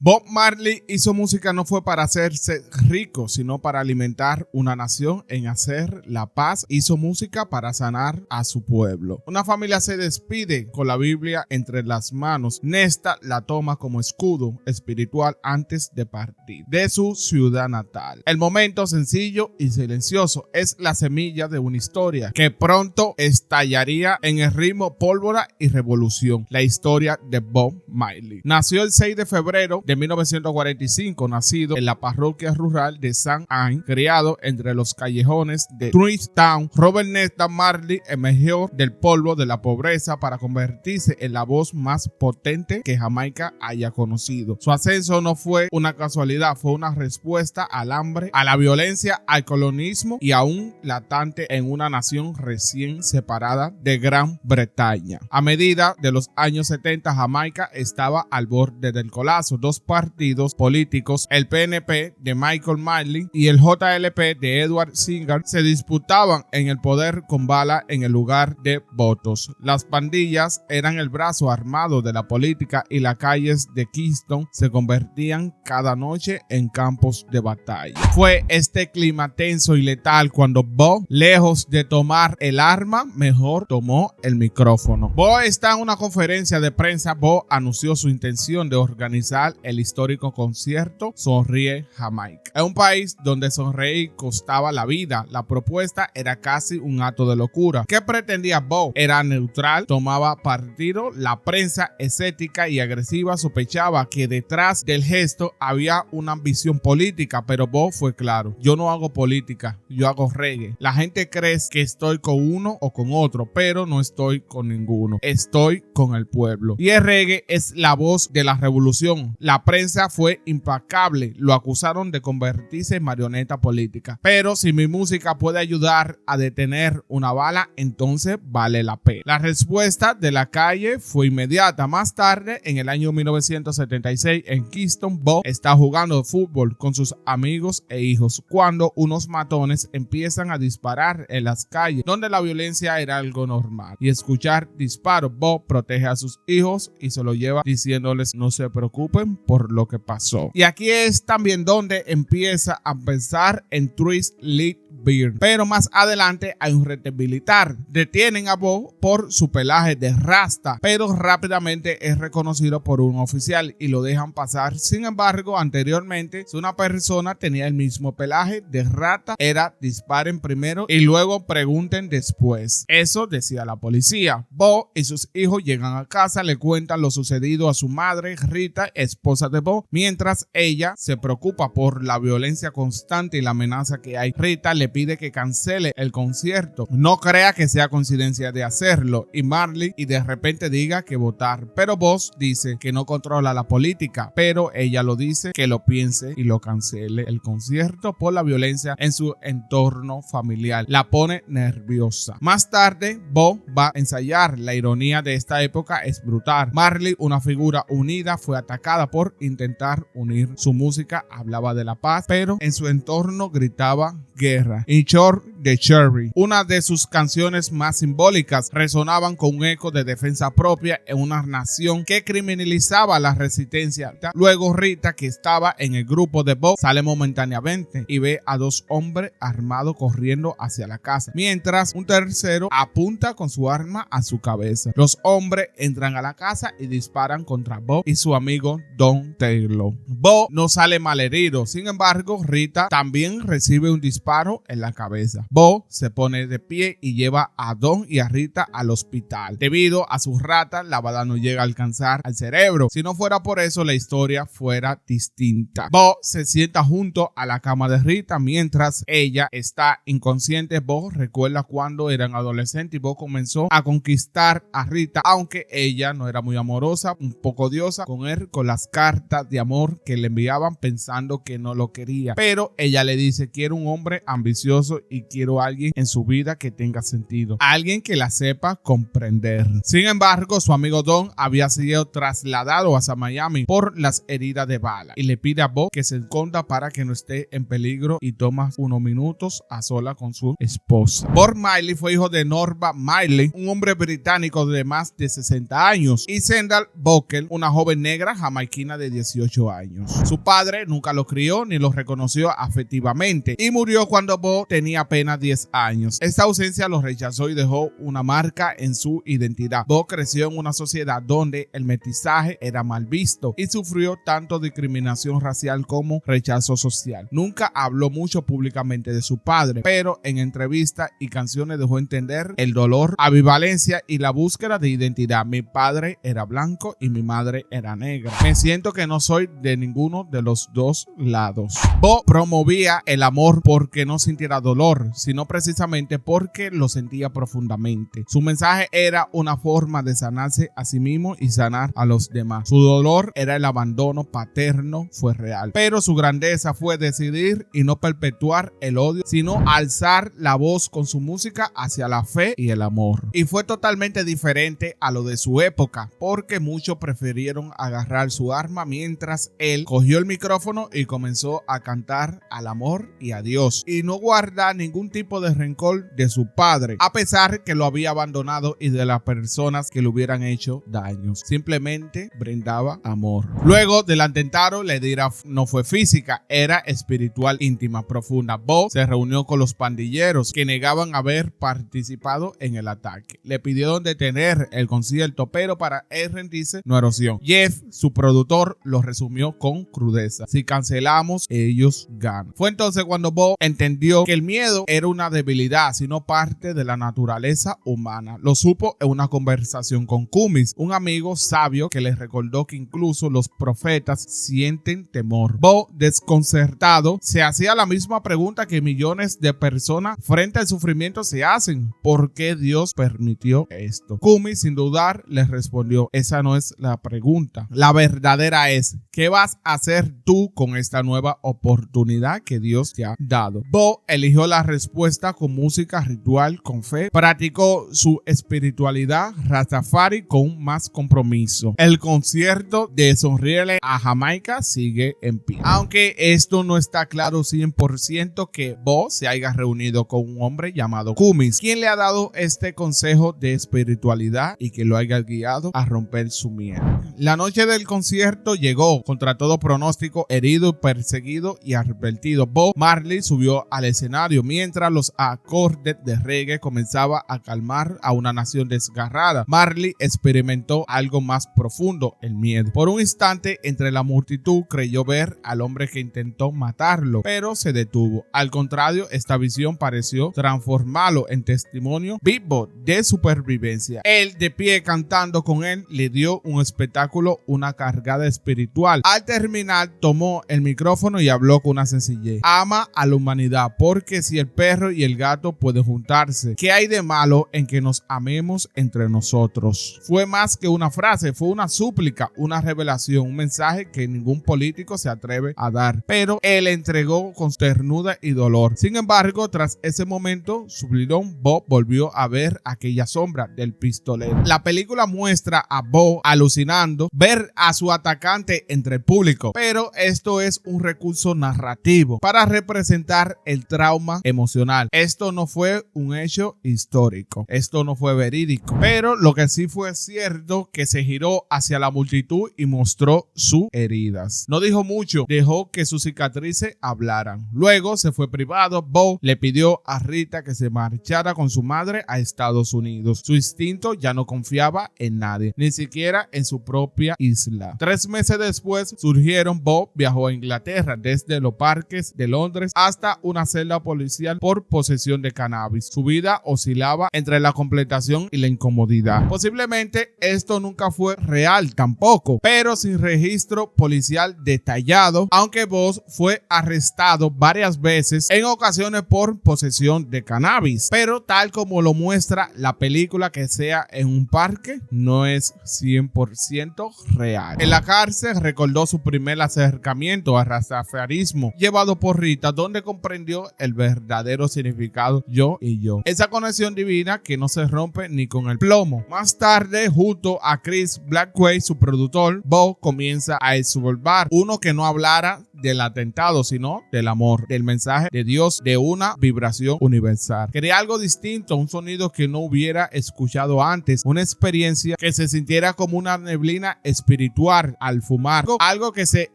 Bob Marley hizo música no fue para hacerse rico, sino para alimentar una nación en hacer la paz. Hizo música para sanar a su pueblo. Una familia se despide con la Biblia entre las manos. Nesta la toma como escudo espiritual antes de partir de su ciudad natal. El momento sencillo y silencioso es la semilla de una historia que pronto estallaría en el ritmo pólvora y revolución. La historia de Bob Marley. Nació el 6 de febrero de 1945, nacido en la parroquia rural de St. Anne, criado entre los callejones de Town. Robert Nesta Marley emergió del polvo de la pobreza para convertirse en la voz más potente que Jamaica haya conocido. Su ascenso no fue una casualidad, fue una respuesta al hambre, a la violencia, al colonialismo y aún latente en una nación recién separada de Gran Bretaña. A medida de los años 70, Jamaica estaba al borde del colapso. Dos partidos políticos, el PNP de Michael Marley y el JLP de Edward Singer, se disputaban en el poder con bala en el lugar de votos. Las pandillas eran el brazo armado de la política y las calles de Kingston se convertían cada noche en campos de batalla. Fue este clima tenso y letal cuando Bob, lejos de tomar el arma, mejor tomó el micrófono. Bob está en una conferencia de prensa. Bob anunció su intención de organizar el histórico concierto Sonríe Jamaica. En un país donde sonreír costaba la vida, la propuesta era casi un acto de locura. ¿Qué pretendía Bob? Era neutral, tomaba partido. La prensa escéptica y agresiva sospechaba que detrás del gesto había una ambición política, pero Bob fue claro: yo no hago política, yo hago reggae. La gente cree que estoy con uno o con otro, pero no estoy con ninguno. Estoy con el pueblo. Y el reggae es la voz de la revolución. La prensa fue implacable, lo acusaron de convertirse en marioneta política. Pero si mi música puede ayudar a detener una bala, entonces vale la pena. La respuesta de la calle fue inmediata. Más tarde, en el año 1976, en Kingston, Bob está jugando fútbol con sus amigos e hijos cuando unos matones empiezan a disparar en las calles, donde la violencia era algo normal. Y escuchar disparos, Bob protege a sus hijos y se lo lleva diciéndoles: no se preocupen por lo que pasó. Y aquí es también donde empieza a pensar en Twist Lit Beard. Pero más adelante hay un reto militar. Detienen a Bob por su pelaje de rasta, pero rápidamente es reconocido por un oficial y lo dejan pasar. Sin embargo, anteriormente, si una persona tenía el mismo pelaje de rata, era disparen primero y luego pregunten después. Eso decía la policía. Bob y sus hijos llegan a casa, le cuentan lo sucedido a su madre, Rita, esposa de Bob, mientras ella se preocupa por la violencia constante y la amenaza que hay. Rita le pide que cancele el concierto. No crea que sea coincidencia de hacerlo y Marley y de repente diga que votar. Pero Bob dice que no controla la política, pero ella lo dice que lo piense y lo cancele el concierto por la violencia en su entorno familiar. La pone nerviosa. Más tarde, Bob va a ensayar. La ironía de esta época es brutal. Marley, una figura unida, fue atacada por intentar unir. Su música hablaba de la paz, pero en su entorno gritaba guerra. In Short de Cherry, una de sus canciones más simbólicas, resonaban con un eco de defensa propia en una nación que criminalizaba la resistencia. Luego Rita, que estaba en el grupo de Bob, sale momentáneamente y ve a dos hombres armados corriendo hacia la casa, mientras un tercero apunta con su arma a su cabeza. Los hombres entran a la casa y disparan contra Bob y su amigo Don Taylor. Bob no sale malherido, sin embargo, Rita también recibe un disparo en la cabeza. Bob se pone de pie y lleva a Don y a Rita al hospital. Debido a sus ratas, la bala no llega a alcanzar al cerebro. Si no fuera por eso, la historia fuera distinta. Bob se sienta junto a la cama de Rita mientras ella está inconsciente. Bob recuerda cuando eran adolescentes y Bob comenzó a conquistar a Rita, aunque ella no era muy amorosa, un poco odiosa con él, con las cartas de amor que le enviaban pensando que no lo quería. Pero ella le dice: quiero un hombre ambicioso ambicioso y quiero a alguien en su vida que tenga sentido, alguien que la sepa comprender. Sin embargo, su amigo Don había sido trasladado hacia Miami por las heridas de bala y le pide a Bo que se esconda para que no esté en peligro y toma unos minutos a sola con su esposa. Bob Marley fue hijo de Norma Marley, un hombre británico de más de 60 años, y Sandal Bowker, una joven negra jamaiquina de 18 años. Su padre nunca lo crió ni lo reconoció afectivamente y murió cuando Bo tenía apenas 10 años. Esta ausencia lo rechazó y dejó una marca en su identidad. Bo creció en una sociedad donde el mestizaje era mal visto y sufrió tanto discriminación racial como rechazo social. Nunca habló mucho públicamente de su padre, pero en entrevistas y canciones dejó entender el dolor, ambivalencia y la búsqueda de identidad. Mi padre era blanco y mi madre era negra. Me siento que no soy de ninguno de los dos lados. Bo promovía el amor porque no sintiera dolor, sino precisamente porque lo sentía profundamente. Su mensaje era una forma de sanarse a sí mismo y sanar a los demás. Su dolor era el abandono paterno, fue real, pero su grandeza fue decidir y no perpetuar el odio, sino alzar la voz con su música hacia la fe y el amor. Y fue totalmente diferente a lo de su época, porque muchos prefirieron agarrar su arma mientras él cogió el micrófono y comenzó a cantar al amor y a Dios, y no guarda ningún tipo de rencor de su padre, a pesar que lo había abandonado y de las personas que le hubieran hecho daños. Simplemente brindaba amor. Luego del atentado, la herida no fue física, era espiritual, íntima, profunda. Bo se reunió con los pandilleros que negaban haber participado en el ataque. Le pidieron detener el concierto, pero para él rendirse no era opción. Jeff, su productor, lo resumió con crudeza: si cancelamos, ellos ganan. Fue entonces cuando Bo entendió que el miedo era una debilidad, sino parte de la naturaleza humana. Lo supo en una conversación con Cummings, un amigo sabio que le recordó que incluso los profetas sienten temor. Bo, desconcertado, se hacía la misma pregunta que millones de personas frente al sufrimiento se hacen: ¿por qué Dios permitió esto? Cummings, sin dudar, le respondió: esa no es la pregunta. La verdadera es: ¿qué vas a hacer tú con esta nueva oportunidad que Dios te ha dado? Bo eligió la respuesta con música ritual, con fe. Practicó su espiritualidad Rastafari con más compromiso. El concierto de Sonríele a Jamaica sigue en pie. Aunque esto no está claro 100% que Bo se haya reunido con un hombre llamado Cummings, quien le ha dado este consejo de espiritualidad y que lo haya guiado a romper su miedo. La noche del concierto llegó contra todo pronóstico, herido, perseguido y arrepentido. Bob Marley subió al escenario mientras los acordes de reggae comenzaban a calmar a una nación desgarrada. Marley experimentó algo más profundo: el miedo. Por un instante, entre la multitud creyó ver al hombre que intentó matarlo, pero se detuvo. Al contrario, esta visión pareció transformarlo en testimonio vivo de supervivencia. Él, de pie cantando con él, le dio un espectáculo, una cargada espiritual. Al terminar, tomó el micrófono y habló con una sencillez: ama a la humanidad, porque si el perro y el gato pueden juntarse, ¿qué hay de malo en que nos amemos entre nosotros? Fue más que una frase, fue una súplica, una revelación, un mensaje que ningún político se atreve a dar, pero él entregó con ternura y dolor. Sin embargo, tras ese momento sublime, Bob volvió a ver aquella sombra del pistolero. La película muestra a Bob alucinando ver a su atacante entre el público, pero esto es un recurso narrativo para representar el trauma emocional. Esto no fue un hecho histórico, esto no fue verídico, pero lo que sí fue cierto que se giró hacia la multitud y mostró sus heridas. No dijo mucho, dejó que sus cicatrices hablaran. Luego se fue privado. Bob le pidió a Rita que se marchara con su madre a Estados Unidos. Su instinto ya no confiaba en nadie, ni siquiera en su propia isla. 3 meses después surgieron. Bob viajó a Inglaterra desde los parques de Londres hasta una celda policial por posesión de cannabis. Su vida oscilaba entre la completación y la incomodidad. Posiblemente esto nunca fue real tampoco, pero sin registro policial detallado, aunque Bob fue arrestado varias veces, en ocasiones por posesión de cannabis, pero tal como lo muestra la película, que sea en un parque no es 100% real. En la cárcel recordó su primer acercamiento al rastafarismo llevado por Rita, donde comprendió descubriendo el verdadero significado yo y yo. Esa conexión divina que no se rompe ni con el plomo. Más tarde, junto a Chris Blackway, su productor, Bo comienza a esbozar uno que no hablara del atentado, sino del amor, del mensaje de Dios, de una vibración universal. Quería algo distinto, un sonido que no hubiera escuchado antes, una experiencia que se sintiera como una neblina espiritual al fumar, algo que se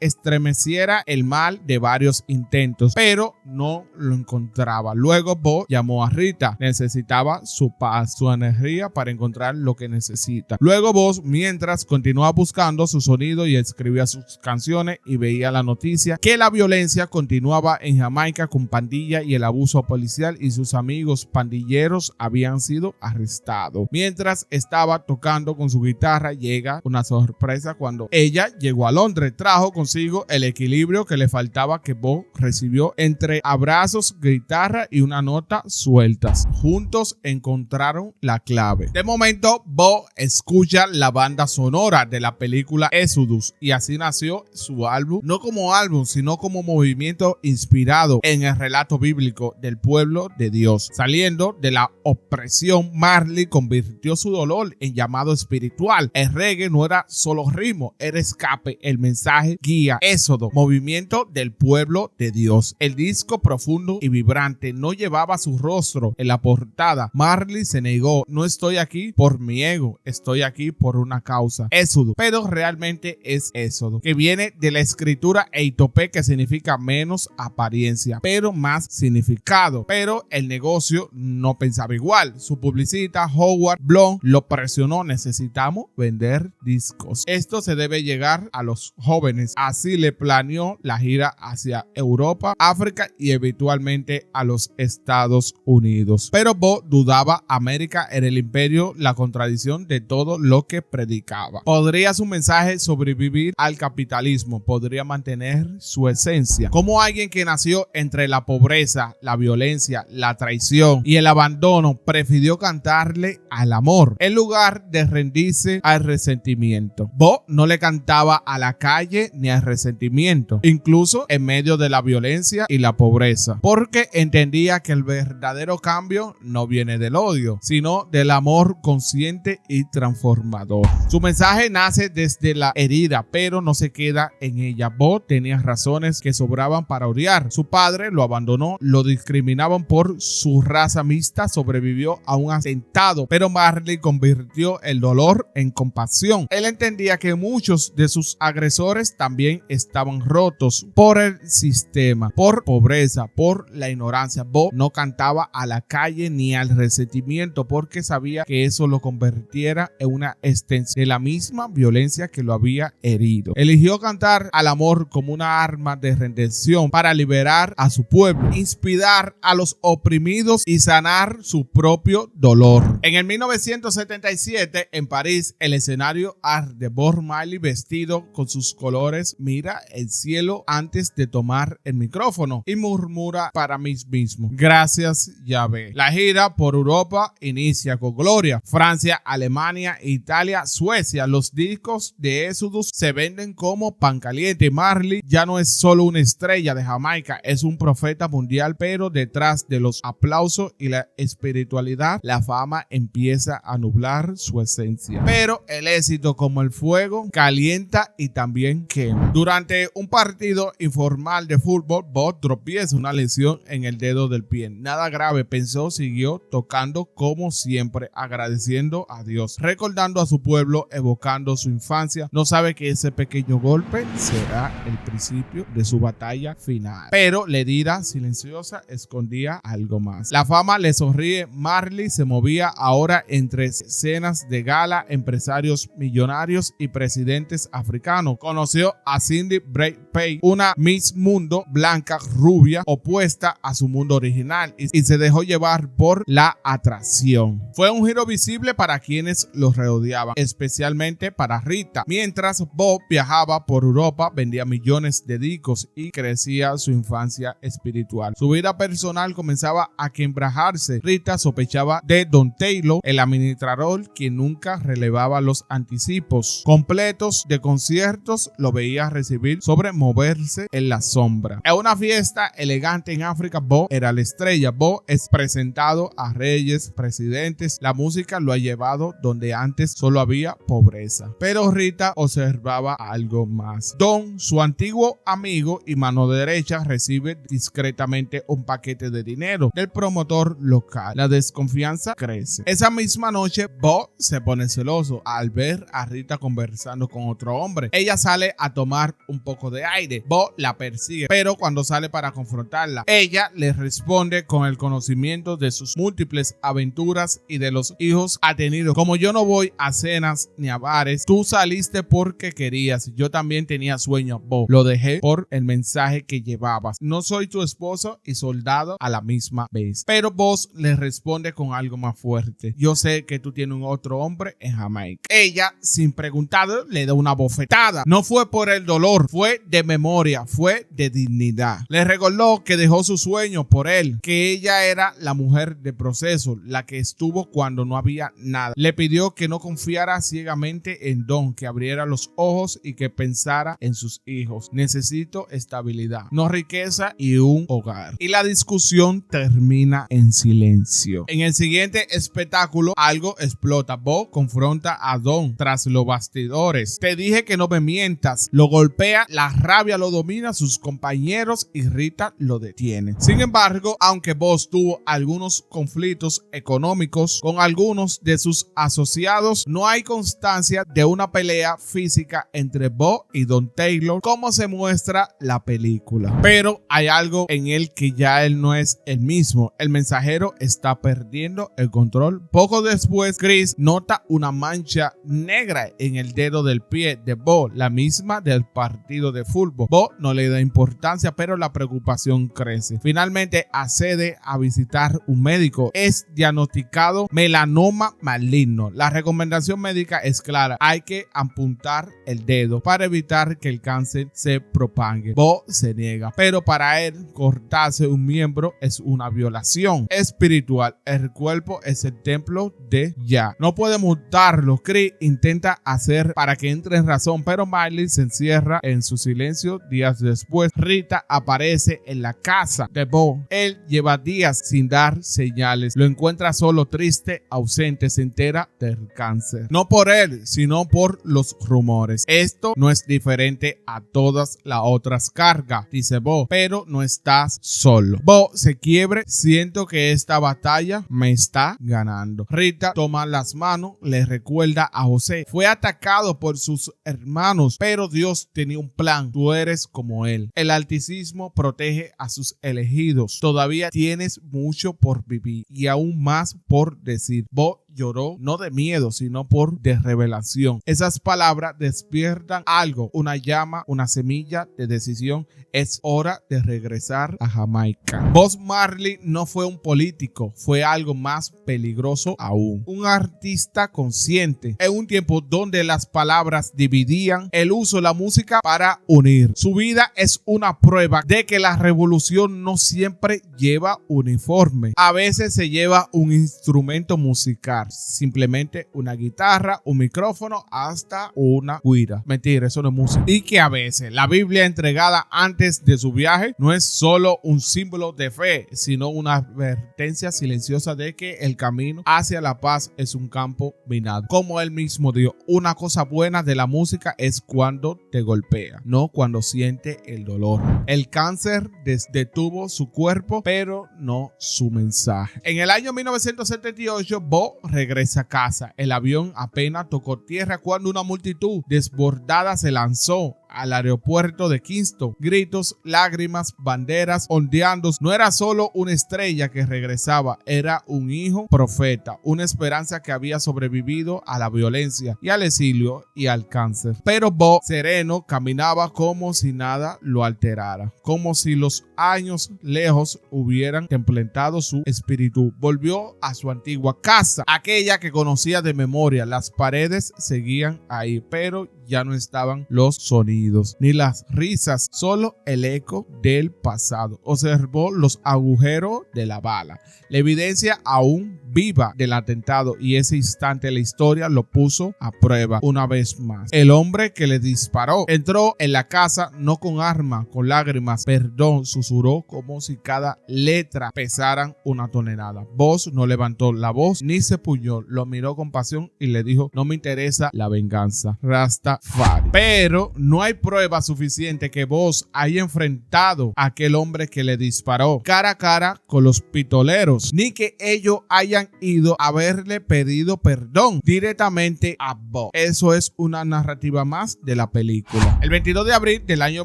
estremeciera el mal de varios intentos, pero no lo encontraba. Luego Bo llamó a Rita, necesitaba su paz, su energía para encontrar lo que necesita. Luego Bo, mientras continuaba buscando su sonido y escribía sus canciones y veía la noticia que la violencia continuaba en Jamaica con pandilla y el abuso policial y sus amigos pandilleros habían sido arrestados. Mientras estaba tocando con su guitarra, llega una sorpresa cuando ella llegó a Londres. Trajo consigo el equilibrio que le faltaba, que Bo recibió entre abrazos, guitarra y una nota sueltas. Juntos encontraron la clave. De momento, Bo escucha la banda sonora de la película Exodus y así nació su álbum, no como álbum, sino como movimiento inspirado en el relato bíblico del pueblo de Dios. Saliendo de la opresión, Marley convirtió su dolor en llamado espiritual. El reggae no era solo ritmo, era escape, el mensaje, guía, éxodo, movimiento del pueblo de Dios. El disco profundo y vibrante no llevaba su rostro en la portada. Marley se negó: no estoy aquí por mi ego, estoy aquí por una causa. Éxodo, pero realmente es éxodo, que viene de la escritura eitope, que significa menos apariencia, pero más significado. Pero el negocio no pensaba igual. Su publicista Howard Blond lo presionó: necesitamos vender discos. Esto se debe llegar a los jóvenes. Así le planeó la gira hacia Europa, África y eventualmente a los Estados Unidos. Pero Bo dudaba. América era el imperio, la contradicción de todo lo que predicaba. ¿Podría su mensaje sobrevivir al capitalismo? ¿Podría mantener su esencia? Como alguien que nació entre la pobreza, la violencia, la traición y el abandono, prefirió cantarle al amor en lugar de rendirse al resentimiento. Bo no le cantaba a la calle ni al resentimiento, incluso en medio de la violencia y la pobreza, porque entendía que el verdadero cambio no viene del odio, sino del amor consciente y transformador. Su mensaje nace desde la herida, pero no se queda en ella. Bo tenía razones que sobraban para odiar. Su padre lo abandonó, lo discriminaban por su raza mixta, sobrevivió a un atentado, pero Marley convirtió el dolor en compasión. Él entendía que muchos de sus agresores también estaban rotos por el sistema, por pobreza, por la ignorancia. Bo no cantaba a la calle ni al resentimiento porque sabía que eso lo convirtiera en una extensión de la misma violencia que lo había herido. Eligió cantar al amor como una arma de redención para liberar a su pueblo, inspirar a los oprimidos y sanar su propio dolor. En el 1977, en París, el escenario arde. Bob Marley, vestido con sus colores, mira el cielo antes de tomar el micrófono y murmura para mí mismo: gracias, Yahvé. La gira por Europa inicia con gloria. Francia, Alemania, Italia, Suecia. Los discos de Exodus se venden como pan caliente. Marley ya no es solo una estrella de Jamaica, es un profeta mundial, pero detrás de los aplausos y la espiritualidad, la fama empieza a nublar su esencia. Pero el éxito, como el fuego, calienta y también quema. Durante un partido informal de fútbol, Bob tropieza una lesión en el dedo del pie. Nada grave, pensó, siguió tocando como siempre, agradeciendo a Dios, recordando a su pueblo, evocando su infancia. No sabe que ese pequeño golpe será el principio de su batalla final. Pero la herida silenciosa escondía algo más. La fama le sonríe. Marley se movía ahora entre escenas de gala, empresarios millonarios y presidentes africanos. Conoció a Cindy Braypay, una Miss Mundo blanca, rubia, opuesta a su mundo original, y se dejó llevar por la atracción. Fue un giro visible para quienes los rodeaban, especialmente para Rita. Mientras Bob viajaba por Europa, vendía millones de discos y crecía su infancia espiritual. Su vida personal comenzaba a quebrajarse. Rita sospechaba de Don Taylor, el administrador, quien nunca relevaba los anticipos completos de conciertos. Lo veía recibir sobre moverse en la sombra. En una fiesta elegante, antes en África, Bo era la estrella. Bo es presentado a reyes, presidentes. La música lo ha llevado donde antes solo había pobreza. Pero Rita observaba algo más. Don, su antiguo amigo y mano derecha, recibe discretamente un paquete de dinero del promotor local. La desconfianza crece. Esa misma noche, Bo se pone celoso al ver a Rita conversando con otro hombre. Ella sale a tomar un poco de aire. Bo la persigue, pero cuando sale para confrontarla, ella le responde con el conocimiento de sus múltiples aventuras y de los hijos ha tenido. Como yo no voy a cenas ni a bares, tú saliste porque querías. Yo también tenía sueño, Bo. Lo dejé por el mensaje que llevabas. No soy tu esposo y soldado a la misma vez. Pero Bo le responde con algo más fuerte. Yo sé que tú tienes un otro hombre en Jamaica. Ella, sin preguntar, le da una bofetada. No fue por el dolor, fue de memoria, fue de dignidad. Le recordó que dejó su sueño por él, que ella era la mujer de proceso, la que estuvo cuando no había nada. Le pidió que no confiara ciegamente en Don, que abriera los ojos y que pensara en sus hijos. Necesito estabilidad, no riqueza y un hogar. Y la discusión termina en silencio. En el siguiente espectáculo, algo explota. Bo confronta a Don tras los bastidores. Te dije que no me mientas. Lo golpea, la rabia lo domina, sus compañeros y Rita lo detiene. Sin embargo, aunque Bo tuvo algunos conflictos económicos con algunos de sus asociados, no hay constancia de una pelea física entre Bo y Don Taylor como se muestra la película. Pero hay algo en él que ya él no es el mismo. El mensajero está perdiendo el control. Poco después, Chris nota una mancha negra en el dedo del pie de Bo, la misma del partido de fútbol. Bo no le da importancia, pero la preocupación crece. Finalmente accede a visitar un médico. Es diagnosticado melanoma maligno. La recomendación médica es clara. Hay que amputar el dedo para evitar que el cáncer se propague. Bo se niega, pero para él cortarse un miembro es una violación espiritual. El cuerpo es el templo de Yah. No puede mutarlo. Chris intenta hacer para que entre en razón, pero Miley se encierra en su silencio. Días después, Rita aparece en la casa de Bo. Él lleva días sin dar señales. Lo encuentra solo, triste, ausente. Se entera del cáncer. No por él, sino por los rumores. Esto no es diferente a todas las otras cargas, dice Bo, pero no estás solo. Bo se quiebre. Siento que esta batalla me está ganando. Rita toma las manos, le recuerda a José. Fue atacado por sus hermanos, pero Dios tenía un plan. Tú eres como él. El Altísimo protege a sus elegidos. Todavía tienes mucho por vivir y aún más por decir. Bo lloró no de miedo, sino por de revelación. Esas palabras despiertan algo, una llama, una semilla de decisión. Es hora de regresar a Jamaica. Bob Marley no fue un político, fue algo más peligroso aún. Un artista consciente. En un tiempo donde las palabras dividían, él usó la música para unir. Su vida es una prueba de que la revolución no siempre lleva uniforme. A veces se lleva un instrumento musical. Simplemente una guitarra, un micrófono, hasta una guira. Mentira, eso no es música. Y que a veces la Biblia entregada antes de su viaje no es solo un símbolo de fe, sino una advertencia silenciosa de que el camino hacia la paz es un campo minado. Como él mismo dijo, una cosa buena de la música es cuando te golpea, no cuando siente el dolor. El cáncer detuvo su cuerpo, pero no su mensaje. En el año 1978, Bo regresa a casa. El avión apenas tocó tierra cuando una multitud desbordada se lanzó al aeropuerto de Kingston. Gritos, lágrimas, banderas ondeando. No era solo una estrella que regresaba, era un hijo profeta, una esperanza que había sobrevivido a la violencia y al exilio y al cáncer. Pero Bo, sereno, caminaba como si nada lo alterara, como si los años lejos hubieran templado su espíritu. Volvió a su antigua casa, aquella que conocía de memoria. Las paredes seguían ahí, pero ya no estaban los sonidos ni las risas, solo el eco del pasado. Observó los agujeros de la bala. La evidencia aún viva del atentado, y ese instante la historia lo puso a prueba una vez más. El hombre que le disparó entró en la casa no con arma, con lágrimas, perdón, susurró como si cada letra pesaran una tonelada. Bosch no levantó la voz ni se puñó, lo miró con pasión y le dijo: no me interesa la venganza, Rastafari. Pero no hay prueba suficiente que Bosch haya enfrentado a aquel hombre que le disparó cara a cara con los pistoleros, ni que ellos hayan ido a haberle pedido perdón directamente a Bosch. Eso es una narrativa más de la película. El 22 de abril del año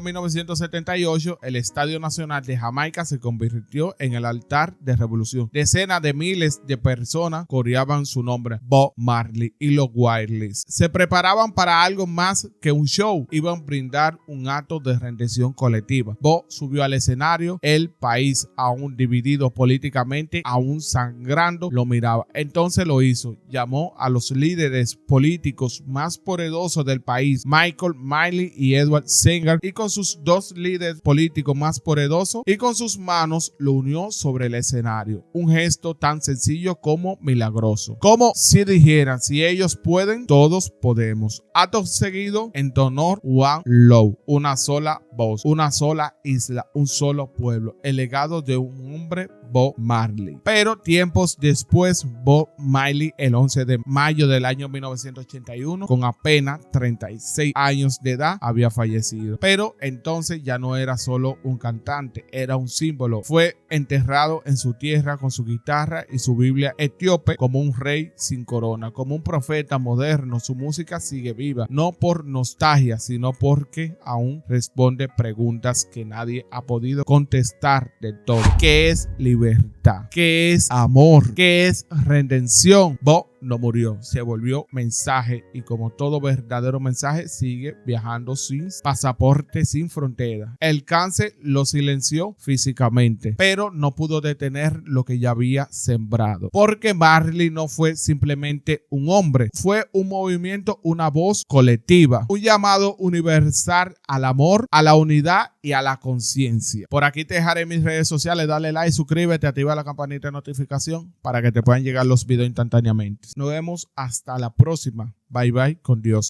1978, el Estadio Nacional de Jamaica se convirtió en el altar de revolución. Decenas de miles de personas coreaban su nombre, Bob Marley, y los Wailers se preparaban para algo más que un show. Iban a brindar un acto de rendición colectiva. Bob subió al escenario. El país, aún dividido políticamente, aún sangrando, lo miraba. Entonces lo hizo. Llamó a los líderes políticos más poderosos del país, Michael Miley y Edward Singer, y con sus dos líderes políticos más poderosos, y con sus manos lo unió sobre el escenario. Un gesto tan sencillo como milagroso. Como si dijeran: si ellos pueden, todos podemos. Acto seguido entonó One Love, una sola voz, una sola isla, un solo pueblo, el legado de un hombre, Bob Marley. Pero tiempos después, Bob Marley, el 11 de mayo del año 1981, con apenas 36 años de edad, había fallecido. Pero entonces ya no era solo un cantante, era un símbolo. Fue enterrado en su tierra con su guitarra y su Biblia etíope, como un rey sin corona, como un profeta moderno. Su música sigue viva, no por nostalgia, sino porque aún responde preguntas que nadie ha podido contestar del todo. ¿Qué es libertad? ¿Qué es amor? ¿Qué es redención? Bob no murió, se volvió mensaje, y como todo verdadero mensaje sigue viajando sin pasaporte, sin frontera. El cáncer lo silenció físicamente, pero no pudo detener lo que ya había sembrado, porque Marley no fue simplemente un hombre, fue un movimiento, una voz colectiva, un llamado universal al amor, a la unidad y a la conciencia. Por aquí te dejaré mis redes sociales. Dale like, suscríbete, activa la campanita de notificación para que te puedan llegar los videos instantáneamente. Nos vemos hasta la próxima. Bye bye, con Dios.